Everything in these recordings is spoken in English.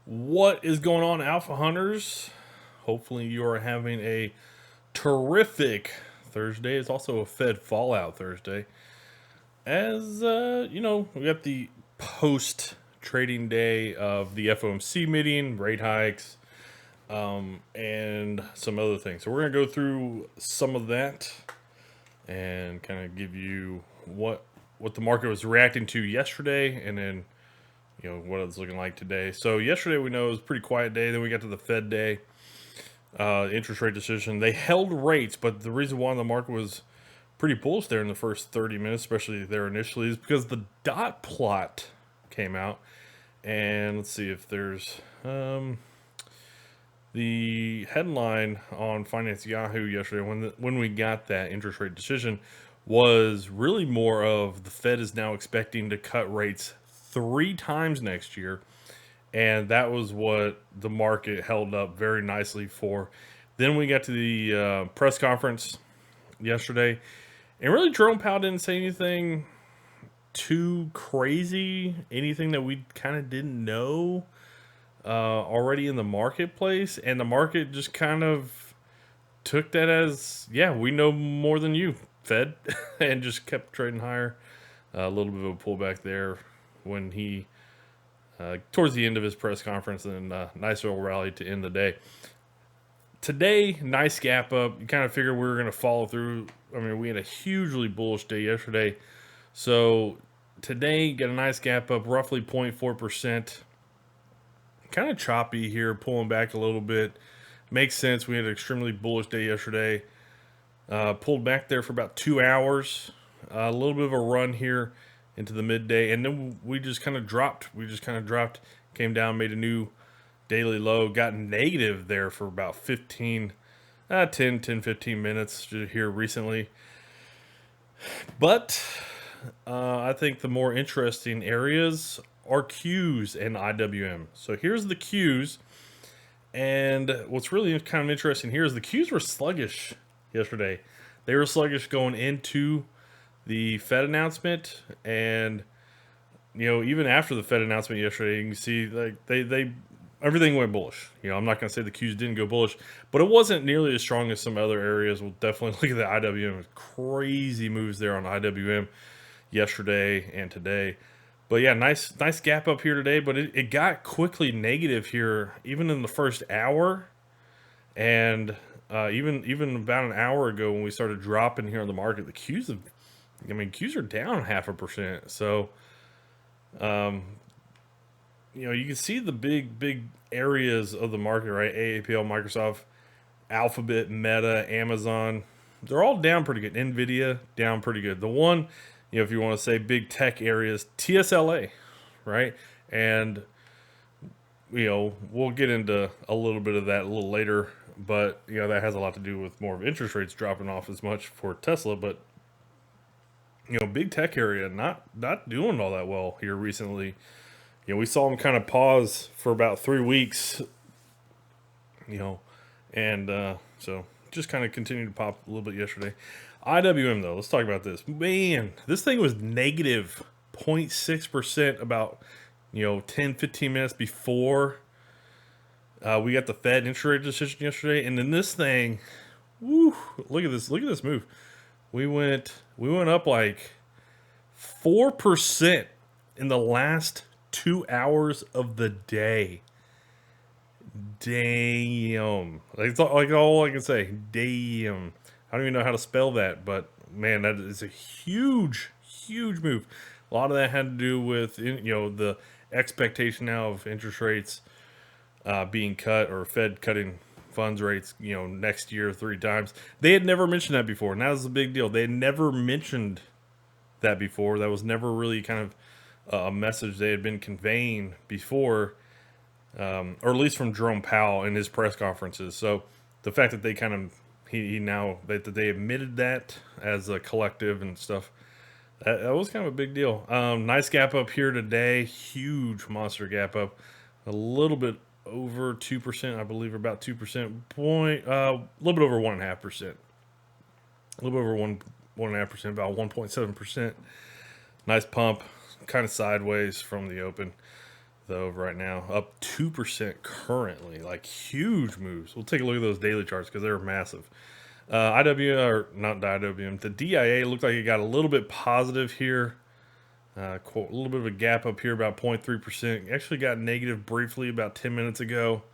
What is going on, Alpha Hunters? Hopefully, you are having a terrific Thursday. It's also a Fed Fallout Thursday. As we got the post trading day of the FOMC meeting, rate hikes, and some other things. So, we're going to go through some of that and kind of give you what the market was reacting to yesterday, and then what it's looking like today. So yesterday we know it was a pretty quiet day. Then we got to the Fed day, interest rate decision. They held rates, but the reason why the market was pretty bullish there in the first 30 minutes, especially there initially, is because the dot plot came out. And let's see if there's the headline on Finance Yahoo yesterday when we got that interest rate decision was really more of the Fed is now expecting to cut rates 3 times next year, and that was what the market held up very nicely for. Then we got to the press conference yesterday, and really Jerome Powell didn't say anything too crazy, anything that we kind of didn't know already in the marketplace, and the market just kind of took that as, yeah, we know more than you, Fed, and just kept trading higher. A little bit of a pullback there when he towards the end of his press conference, and nice little rally to end the day. Today, nice gap up. You kind of figured we were going to follow through. I mean, we had a hugely bullish day yesterday. So today, get a nice gap up, roughly 0.4%. Kind of choppy here, pulling back a little bit. Makes sense. We had an extremely bullish day yesterday. Pulled back there for about 2 hours. A little bit of a run here into the midday, and then we just kind of dropped. Came down, made a new daily low, got negative there for about 15 15 minutes here recently. But I think the more interesting areas are Qs and IWM. So here's the Qs, and what's really kind of interesting here is the Qs were sluggish yesterday. They were sluggish going into the Fed announcement, and even after the Fed announcement yesterday, you can see like they everything went bullish. I'm not going to say the Qs didn't go bullish, but it wasn't nearly as strong as some other areas. We'll definitely look at the IWM. Crazy moves there on IWM yesterday and today. But yeah, nice gap up here today, but it got quickly negative here, even in the first hour, and even about an hour ago when we started dropping here on the market, the Qs are down 0.5%. So, you can see the big areas of the market, right? AAPL, Microsoft, Alphabet, Meta, Amazon. They're all down pretty good. Nvidia down pretty good. The one, if you want to say big tech areas, TSLA, right? And we'll get into a little bit of that a little later, but that has a lot to do with more of interest rates dropping off as much for Tesla, but big tech area not doing all that well here recently. We saw them kind of pause for about 3 weeks, and so just kind of continued to pop a little bit yesterday. IWM though, let's talk about this. Man, this thing was negative 0.6% about 10-15 minutes before we got the Fed interest rate decision yesterday, and then this thing, woo, look at this move. We went up like 4% in the last 2 hours of the day. Damn. Like all I can say. Damn. I don't even know how to spell that, but man, that is a huge move. A lot of that had to do with the expectation now of interest rates being cut, or Fed cutting funds rates next year 3 times. They had never mentioned that before, and that was a big deal. They had never mentioned that before. That was never really kind of a message they had been conveying before, or at least from Jerome Powell in his press conferences. So the fact that they kind of that they admitted that as a collective and stuff, that was kind of a big deal. Nice gap up here today, huge monster gap up, a little bit over 2%, I believe, about 2%, a little bit over 1.5%, a little bit over 1.5%, about 1.7%. Nice pump, kind of sideways from the open. though right now, up 2% currently. Like huge moves. We'll take a look at those daily charts because they're massive. IW, or not the IWM, the DIA looked like it got a little bit positive here. A little bit of a gap up here, about 0.3%. Actually got negative briefly about 10 minutes ago.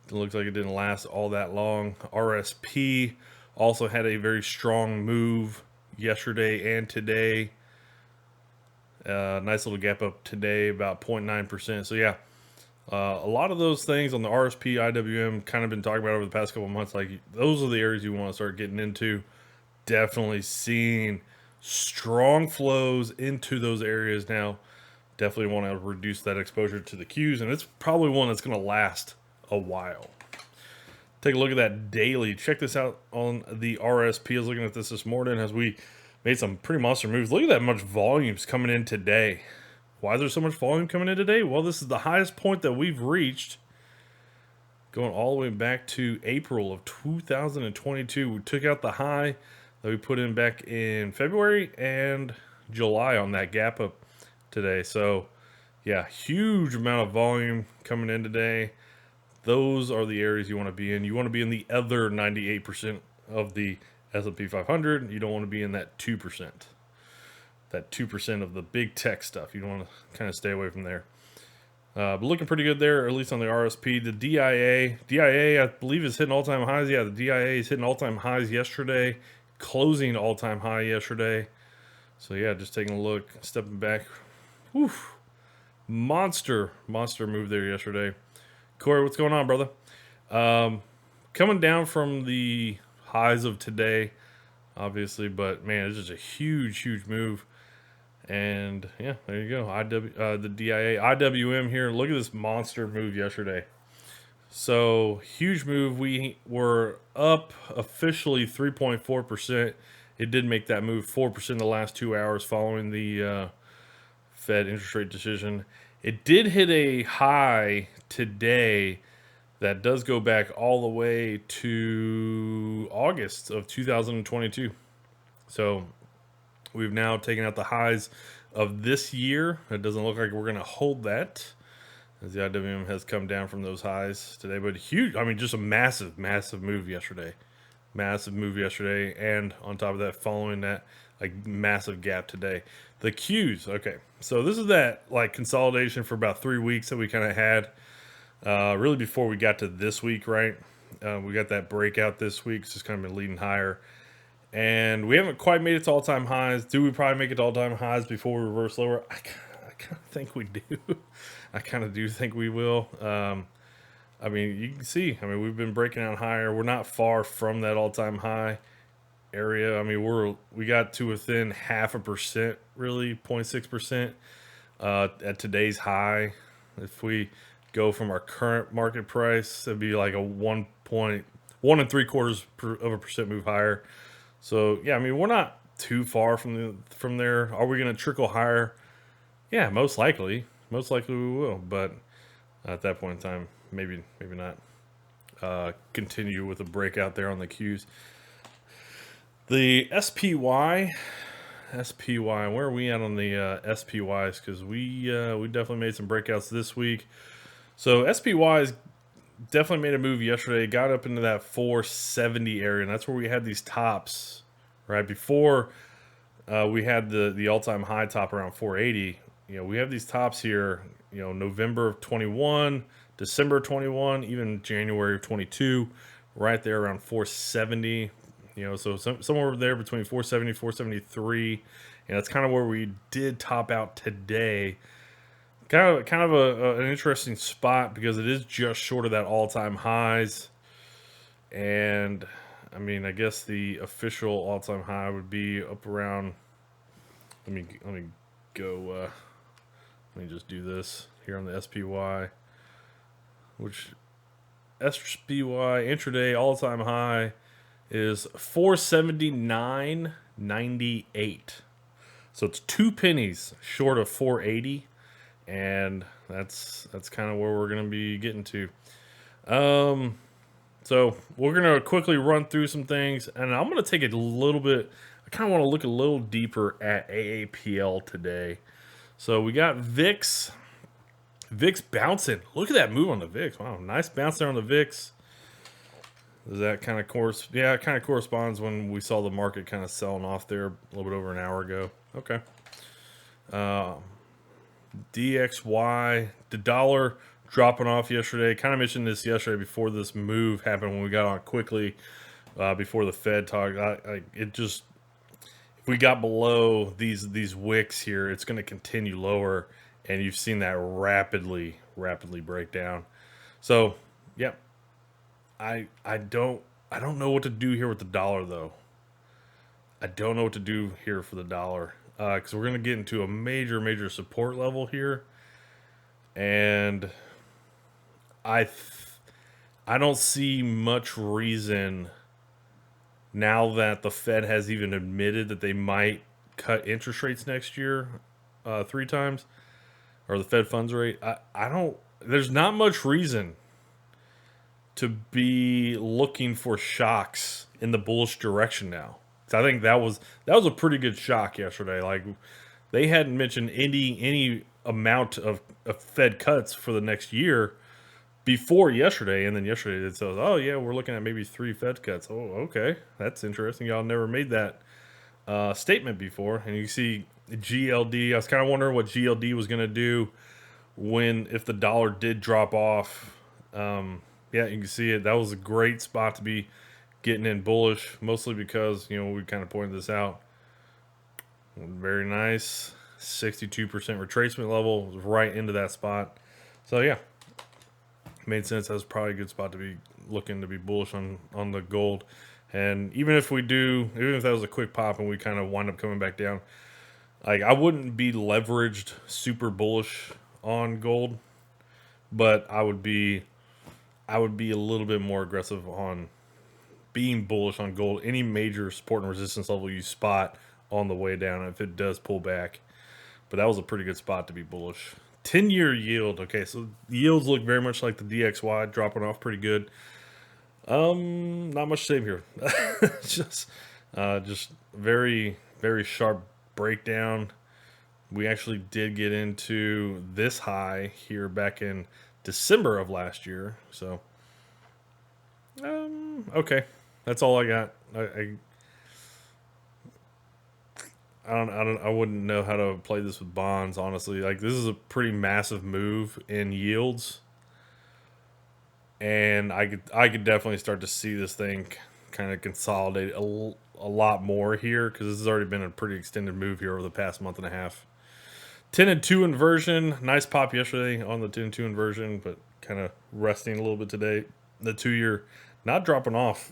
It looks like it didn't last all that long. RSP also had a very strong move yesterday and today. Nice little gap up today, about 0.9%. So yeah, a lot of those things on the RSP, IWM, kind of been talking about over the past couple of months. Like those are the areas you want to start getting into. Definitely seeing strong flows into those areas now. Definitely want to reduce that exposure to the Qs, and it's probably one that's going to last a while. Take a look at that daily. Check this out on the RSP. I was looking at this morning as we made some pretty monster moves. Look at that much volume's coming in today. Why is there so much volume coming in today? Well, this is the highest point that we've reached going all the way back to April of 2022. We took out the high that we put in back in February and July on that gap up today. So yeah, huge amount of volume coming in today. Those are the areas you want to be in. You want to be in the other 98% of the S&P 500. You don't want to be in that 2%. That 2% of the big tech stuff. You don't want to kind of stay away from there. But looking pretty good there, at least on the RSP. The DIA, I believe, is hitting all-time highs. Yeah, the DIA is hitting all-time highs yesterday, closing all-time high yesterday. So yeah, just taking a look, stepping back. Whew. Monster move there yesterday. Corey, what's going on, brother? Coming down from the highs of today, obviously, but man, it's just a huge move. And yeah, there you go. The DIA, IWM here. Look at this monster move yesterday. So huge move. We were up officially 3.4%. It did make that move 4% in the last 2 hours following the Fed interest rate decision. It did hit a high today that does go back all the way to August of 2022. So we've now taken out the highs of this year. It doesn't look like we're going to hold that as the IWM has come down from those highs today. But huge, I mean, just a massive move yesterday. Massive move yesterday. And on top of that, following that, like massive gap today. The Qs, okay. So this is that like consolidation for about 3 weeks that we kind of had. Really before we got to this week, right? We got that breakout this week. It's just kind of been leading higher. And we haven't quite made it to all-time highs. Do we probably make it to all-time highs before we reverse lower? I kind of think we do. I kind of do think we will. I mean, you can see. I mean, we've been breaking out higher. We're not far from that all-time high area. I mean, we got to within 0.5%, really, 0.6% at today's high. If we go from our current market price, it'd be like a 1.3% move higher. So yeah, I mean, we're not too far from there. Are we going to trickle higher? Yeah, most likely we will. But at that point in time, maybe not. Continue with a breakout there on the Qs. The SPY, where are we at on the SPYs? Because we definitely made some breakouts this week. So SPYs definitely made a move yesterday. Got up into that 470 area, and that's where we had these tops right before we had the all-time high top around 480. You know, we have these tops here. You know, November of 21, December 21, even January of 22, right there around 470. You know, so somewhere there between 470, 473, and that's kind of where we did top out today. Kind of an interesting spot because it is just short of that all-time highs. And I mean, I guess the official all-time high would be up around. Let me go. Let me just do this here on the SPY, which SPY intraday all-time high is 479.98. So it's 2 pennies short of 480. And that's kind of where we're going to be getting to. So we're going to quickly run through some things, and I'm going to take it a little bit. I kind of want to look a little deeper at AAPL today. So we got VIX VIX bouncing. Look at that move on the VIX. Wow, nice bounce there on the VIX. Does that kind of course? Yeah, it kind of corresponds when we saw the market kind of selling off there a little bit over an hour ago. Okay. DXY, the dollar dropping off yesterday. Kind of mentioned this yesterday before this move happened when we got on quickly before the Fed talk. It just, if we got below these wicks here, it's going to continue lower, and you've seen that rapidly break down. So, yep, I don't know what to do here with the dollar though. I don't know what to do here for the dollar because we're going to get into a major support level here, and I I don't see much reason now that the Fed has even admitted that they might cut interest rates next year 3 times, or the Fed funds rate. I don't. There's not much reason to be looking for shocks in the bullish direction now. So I think that was a pretty good shock yesterday. Like they hadn't mentioned any amount of Fed cuts for the next year before yesterday, and then yesterday it says, "Oh yeah, we're looking at maybe 3 Fed cuts." Oh, okay, that's interesting. Y'all never made that statement before, and you see GLD. I was kind of wondering what GLD was going to do if the dollar did drop off. Yeah, you can see it. That was a great spot to be getting in bullish, mostly because we kind of pointed this out. Very nice, 62% retracement level was right into that spot. So yeah, made sense. That was probably a good spot to be looking to be bullish on the gold. And even if that was a quick pop and we kind of wind up coming back down, like I wouldn't be leveraged super bullish on gold, but I would be a little bit more aggressive on being bullish on gold. Any major support and resistance level you spot on the way down if it does pull back. But that was a pretty good spot to be bullish. 10-year yield. Okay, so yields look very much like the DXY, dropping off pretty good. Not much to say here. just very sharp breakdown. We actually did get into this high here back in December of last year. So, okay, that's all I got. I wouldn't know how to play this with bonds, honestly. Like this is a pretty massive move in yields, and I could definitely start to see this thing kind of consolidate a lot more here because this has already been a pretty extended move here over the past month and a half. 10 and 2 inversion, nice pop yesterday on the 10 and 2 inversion, but kind of resting a little bit today. The 2-year not dropping off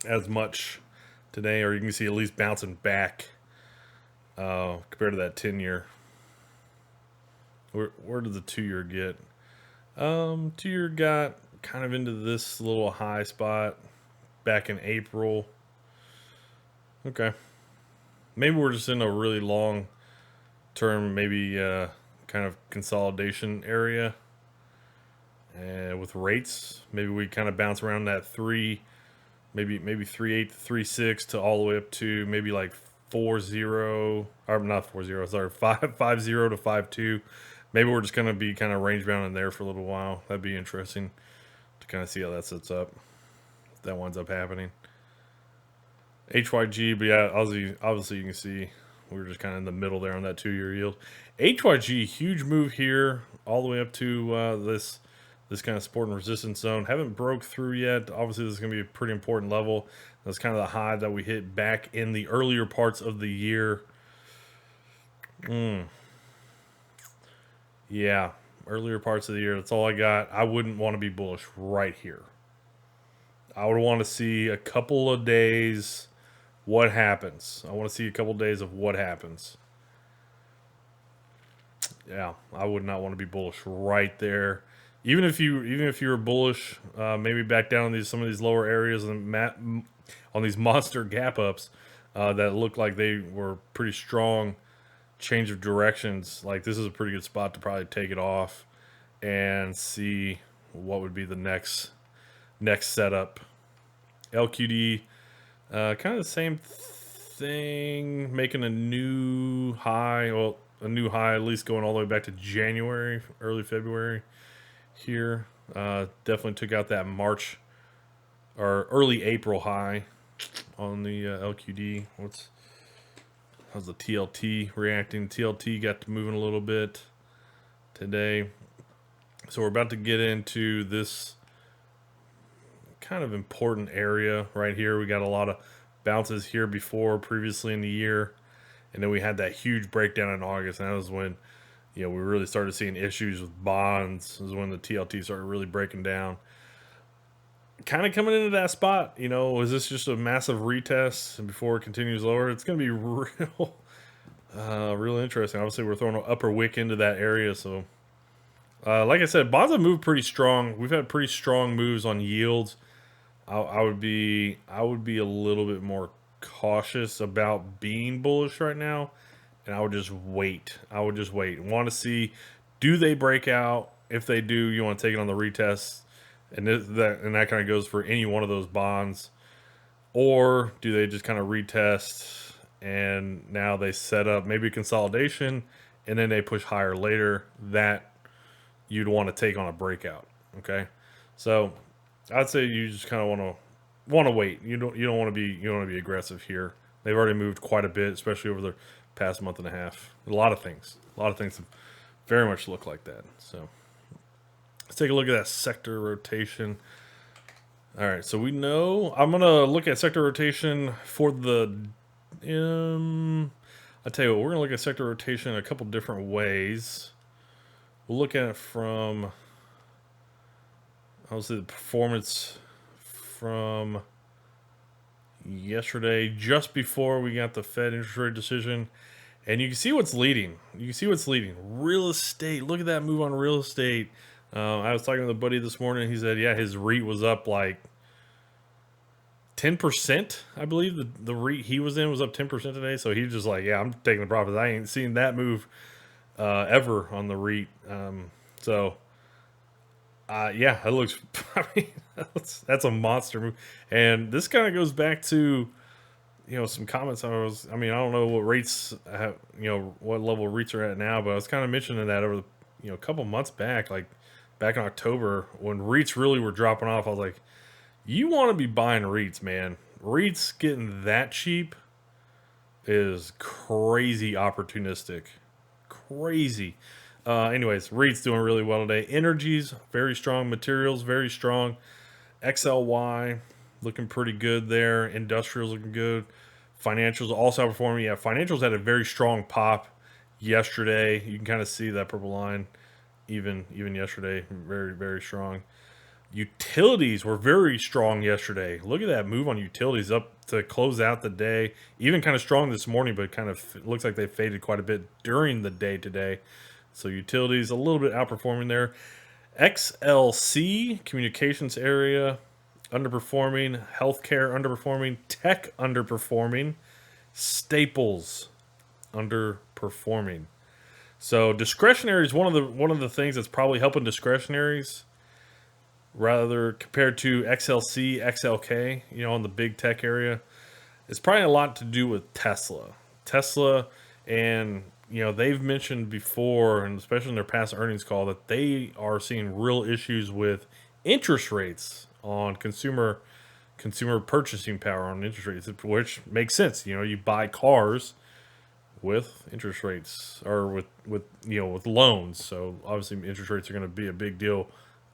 as much today, or you can see at least bouncing back compared to that 10-year. Where did the 2-year get? 2-year got kind of into this little high spot back in April. Okay, maybe we're just in a really long term, maybe kind of consolidation area. And with rates, maybe we kind of bounce around that 3, maybe 3.8 to 3.6 to all the way up to maybe like 4.0, or not 4.0, sorry, 5.50 to 5.2. Maybe we're just gonna be kind of range bound in there for a little while. That'd be interesting to kind of see how that sets up. If that winds up happening. HYG, but yeah, obviously you can see we're just kind of in the middle there on that 2-year yield. HYG, huge move here, all the way up to this kind of support and resistance zone. Haven't broke through yet. Obviously, this is going to be a pretty important level. That's kind of the high that we hit back in the earlier parts of the year. Yeah, earlier parts of the year. That's all I got. I wouldn't want to be bullish right here. I would want to see a couple of days what happens. I want to see a couple of days of what happens. Yeah, I would not want to be bullish right there. Even if you were bullish, maybe back down in some of these lower areas and on these monster gap ups that look like they were pretty strong change of directions. Like this is a pretty good spot to probably take it off and see what would be the next setup. LQD, kind of the same thing, making a new high. Well, a new high, at least going all the way back to January, early February here. Definitely took out that March or early April high on the LQD. How's the TLT reacting? TLT got to moving a little bit today. So we're about to get into this kind of important area right here. We got a lot of bounces here previously in the year. And then we had that huge breakdown in August. And that was when, we really started seeing issues with bonds. This is when the TLT started really breaking down. Kind of coming into that spot, is this just a massive retest before it continues lower? It's going to be real interesting. Obviously, we're throwing an upper wick into that area. So, like I said, bonds have moved pretty strong. We've had pretty strong moves on yields. I would be a little bit more cautious about being bullish right now, and I would just wait. Want to see, do they break out? If they do, you want to take it on the retest, and that kind of goes for any one of those bonds, or do they just kind of retest and now they set up maybe consolidation and then they push higher later? That you'd want to take on a breakout. Okay, so I'd say you just kind of want to wait. You don't want to be aggressive here. They've already moved quite a bit, especially over the past month and a half. A lot of things very much look like that. So let's take a look at that sector rotation. All right, so we know I'm gonna look at sector rotation for the. I tell you what, we're gonna look at sector rotation a couple different ways. We'll look at it from, obviously, the performance from yesterday, just before we got the Fed interest rate decision. And you can see what's leading. Real estate. Look at that move on real estate. I was talking to a buddy this morning. He said, yeah, his REIT was up like 10%. I believe the REIT he was in was up 10% today. So he was just like, yeah, I'm taking the profits. I ain't seen that move ever on the REIT. Yeah, it looks. I mean, that's a monster move, and this kind of goes back to, some comments. I don't know what rates have, what level REITs are at now, but I was kind of mentioning that over the, a couple months back, like back in October when REITs really were dropping off. I was like, you want to be buying REITs, man. REITs getting that cheap is crazy opportunistic, crazy. Anyways, REIT's doing really well today. Energies, very strong. Materials, very strong. XLY, looking pretty good there. Industrials looking good. Financials also outperforming. Yeah, financials had a very strong pop yesterday. You can kind of see that purple line even yesterday. Very, very strong. Utilities were very strong yesterday. Look at that move on utilities up to close out the day. Even kind of strong this morning, but kind of looks like they faded quite a bit during the day today. So utilities a little bit outperforming there. XLC, communications area, underperforming. Healthcare underperforming. Tech underperforming. Staples underperforming. So discretionary is one of the things that's probably helping discretionaries, rather compared to XLC, XLK, on the big tech area. It's probably a lot to do with Tesla, and they've mentioned before, and especially in their past earnings call, that they are seeing real issues with interest rates on consumer purchasing power on interest rates, which makes sense. You buy cars with interest rates or with loans, so obviously interest rates are going to be a big deal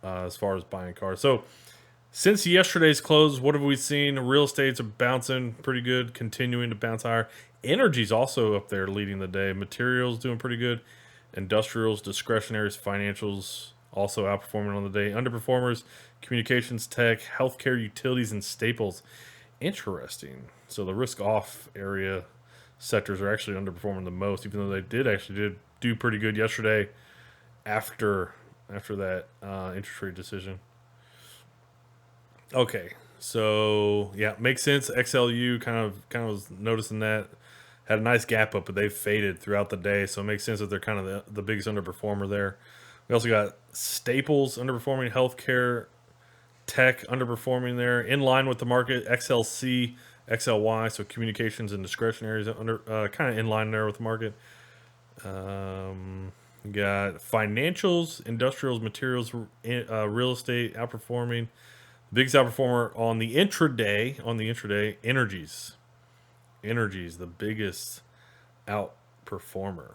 as far as buying cars. So since yesterday's close, what have we seen? Real estate's bouncing pretty good, continuing to bounce higher. Energy's also up there leading the day. Materials doing pretty good. Industrials, discretionaries, financials also outperforming on the day. Underperformers, communications, tech, healthcare, utilities, and staples. Interesting. So the risk-off area sectors are actually underperforming the most, even though they did do pretty good yesterday after that interest rate decision. Okay, so yeah, makes sense. XLU kind of was noticing that, had a nice gap up, but they've faded throughout the day, so it makes sense that they're kind of the biggest underperformer there. We also got Staples underperforming, healthcare, tech underperforming there, in line with the market. XLC, XLY, so communications and discretionaries under kind of in line there with the market. We got financials, industrials, materials, real estate outperforming. Biggest outperformer on the intraday. Energies. Energies, the biggest outperformer.